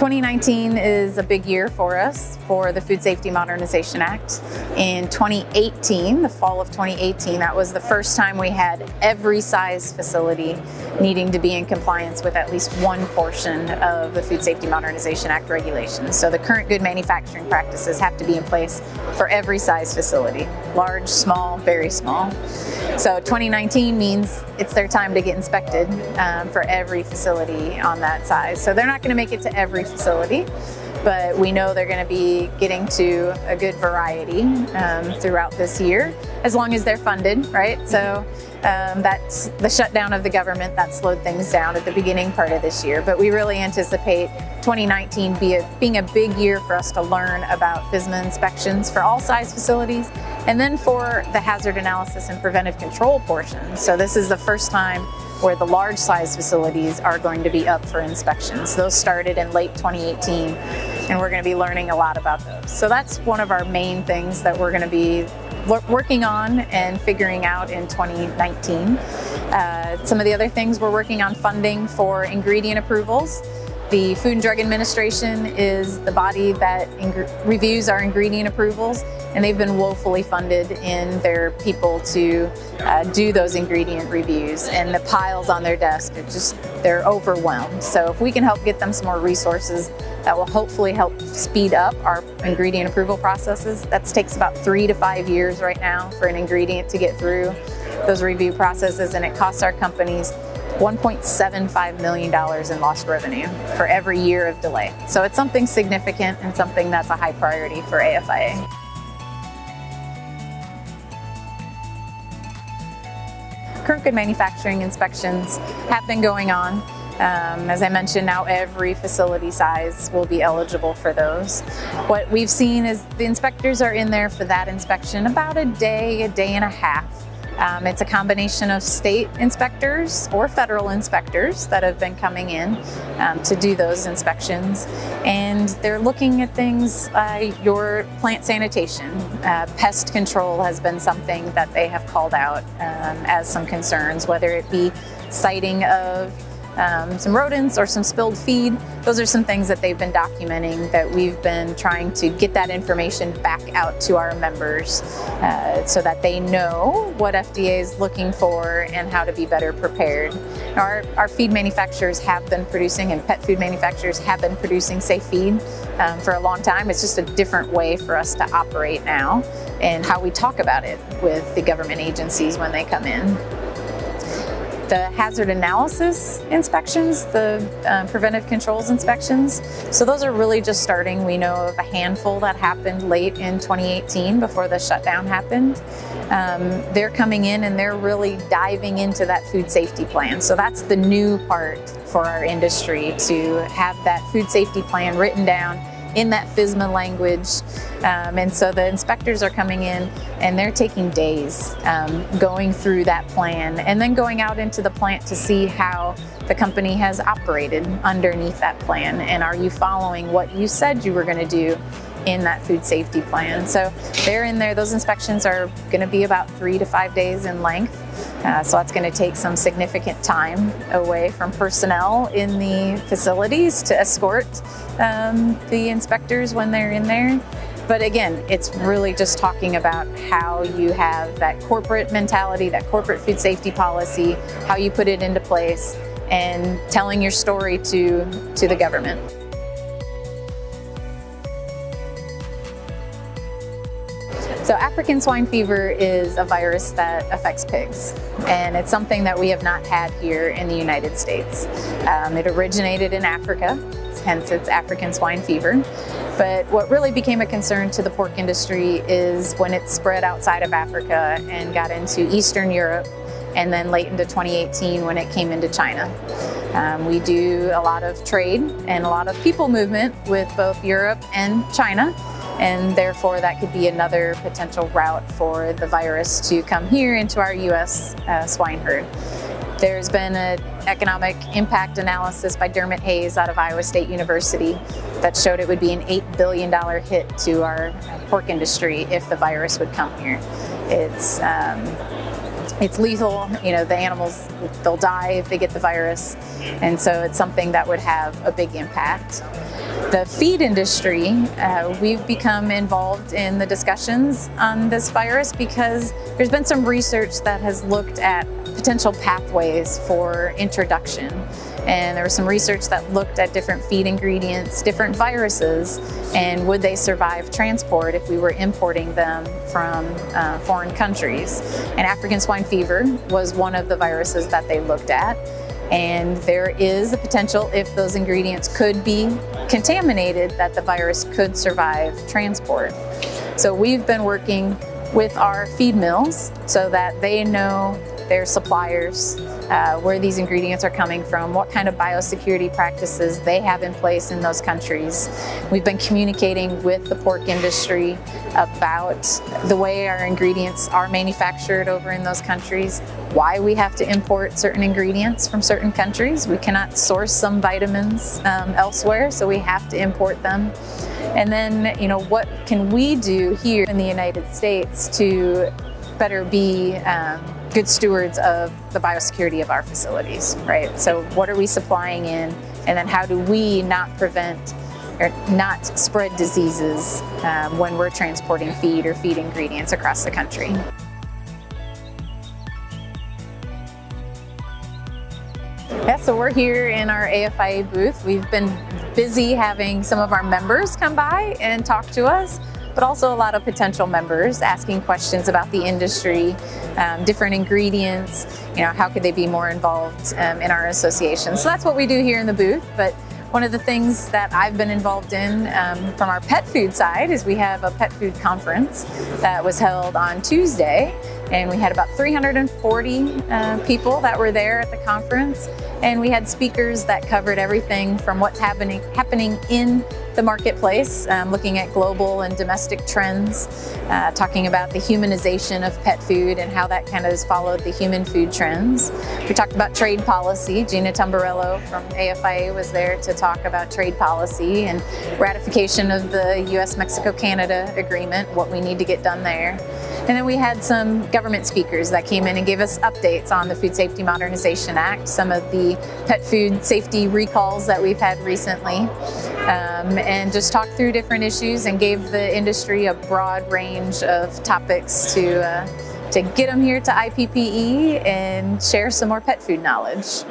2019 is a big year for us for the Food Safety Modernization Act. In 2018, the fall of 2018, that was the first time we had every size facility needing to be in compliance with at least one portion of the Food Safety Modernization Act regulations. So the current good manufacturing practices have to be in place for every size facility, large, small, very small. So 2019 means it's their time to get inspected for every facility on that size. So they're not going to make it to every facility, but we know they're going to be getting to a good variety throughout this year, as long as they're funded, right? So that's the shutdown of the government that slowed things down at the beginning part of this year. But we really anticipate 2019 being a big year for us to learn about FSMA inspections for all size facilities, and then for the hazard analysis and preventive control portion. So this is the first time where the large size facilities are going to be up for inspections. Those started in late 2018, and we're going to be learning a lot about those. So that's one of our main things that we're going to be working on and figuring out in 2019. Some of the other things, we're working on funding for ingredient approvals. The Food and Drug Administration is the body that reviews our ingredient approvals, and they've been woefully funded in their people to do those ingredient reviews, and the piles on their desk, they're overwhelmed. So if we can help get them some more resources, that will hopefully help speed up our ingredient approval processes. That takes about 3 to 5 years right now for an ingredient to get through those review processes, and it costs our companies $1.75 million in lost revenue for every year of delay. So it's something significant and something that's a high priority for AFIA. Current good manufacturing inspections have been going on. As I mentioned, now every facility size will be eligible for those. What we've seen is the inspectors are in there for that inspection about a day and a half. It's a combination of state inspectors or federal inspectors that have been coming in to do those inspections. And they're looking at things like your plant sanitation. Pest control has been something that they have called out as some concerns, whether it be sighting of some rodents or some spilled feed. Those are some things that they've been documenting, that we've been trying to get that information back out to our members so that they know what FDA is looking for and how to be better prepared. Our feed manufacturers have been producing, and pet food manufacturers have been producing safe feed for a long time. It's just a different way for us to operate now, and how we talk about it with the government agencies when they come in. The hazard analysis inspections, the preventive controls inspections, so those are really just starting. We know of a handful that happened late in 2018 before the shutdown happened. They're coming in and they're really diving into that food safety plan. So that's the new part for our industry, to have that food safety plan written down in that FSMA language. And so the inspectors are coming in and they're taking days going through that plan, and then going out into the plant to see how the company has operated underneath that plan, and are you following what you said you were going to do in that food safety plan. So they're in there. Those inspections are going to be about 3 to 5 days in length. So that's going to take some significant time away from personnel in the facilities to escort the inspectors when they're in there. But again, it's really just talking about how you have that corporate mentality, that corporate food safety policy, how you put it into place, and telling your story to the government. So African swine fever is a virus that affects pigs, and it's something that we have not had here in the United States. It originated in Africa, hence it's African swine fever. But what really became a concern to the pork industry is when it spread outside of Africa and got into Eastern Europe, and then late into 2018 when it came into China. We do a lot of trade and a lot of people movement with both Europe and China, and therefore that could be another potential route for the virus to come here into our U.S. swine herd. There's been an economic impact analysis by Dermot Hayes out of Iowa State University that showed it would be an $8 billion hit to our pork industry if the virus would come here. It's it's lethal. The animals, they'll die if they get the virus. And so it's something that would have a big impact. The feed industry, we've become involved in the discussions on this virus because there's been some research that has looked at potential pathways for introduction. And there was some research that looked at different feed ingredients, different viruses, and would they survive transport if we were importing them from foreign countries. And African swine fever was one of the viruses that they looked at. And there is a potential, if those ingredients could be contaminated, that the virus could survive transport. So we've been working with our feed mills so that they know their suppliers, where these ingredients are coming from, what kind of biosecurity practices they have in place in those countries. We've been communicating with the pork industry about the way our ingredients are manufactured over in those countries, why we have to import certain ingredients from certain countries. We cannot source some vitamins elsewhere, so we have to import them. And then, what can we do here in the United States to better be good stewards of the biosecurity of our facilities, right? So what are we supplying in, and then how do we not prevent or not spread diseases when we're transporting feed or feed ingredients across the country? Yeah, so we're here in our AFIA booth. We've been busy having some of our members come by and talk to us, but also a lot of potential members asking questions about the industry, different ingredients, how could they be more involved in our association. So that's what we do here in the booth. But one of the things that I've been involved in from our pet food side is we have a pet food conference that was held on Tuesday, and we had about 340 people that were there at the conference, and we had speakers that covered everything from what's happening in the marketplace, looking at global and domestic trends, talking about the humanization of pet food and how that kind of has followed the human food trends. We talked about trade policy. Gina Tamburello from AFIA was there to talk about trade policy and ratification of the US-Mexico-Canada agreement, what we need to get done there. And then we had some government speakers that came in and gave us updates on the Food Safety Modernization Act, some of the pet food safety recalls that we've had recently, and just talked through different issues and gave the industry a broad range of topics to get them here to IPPE and share some more pet food knowledge.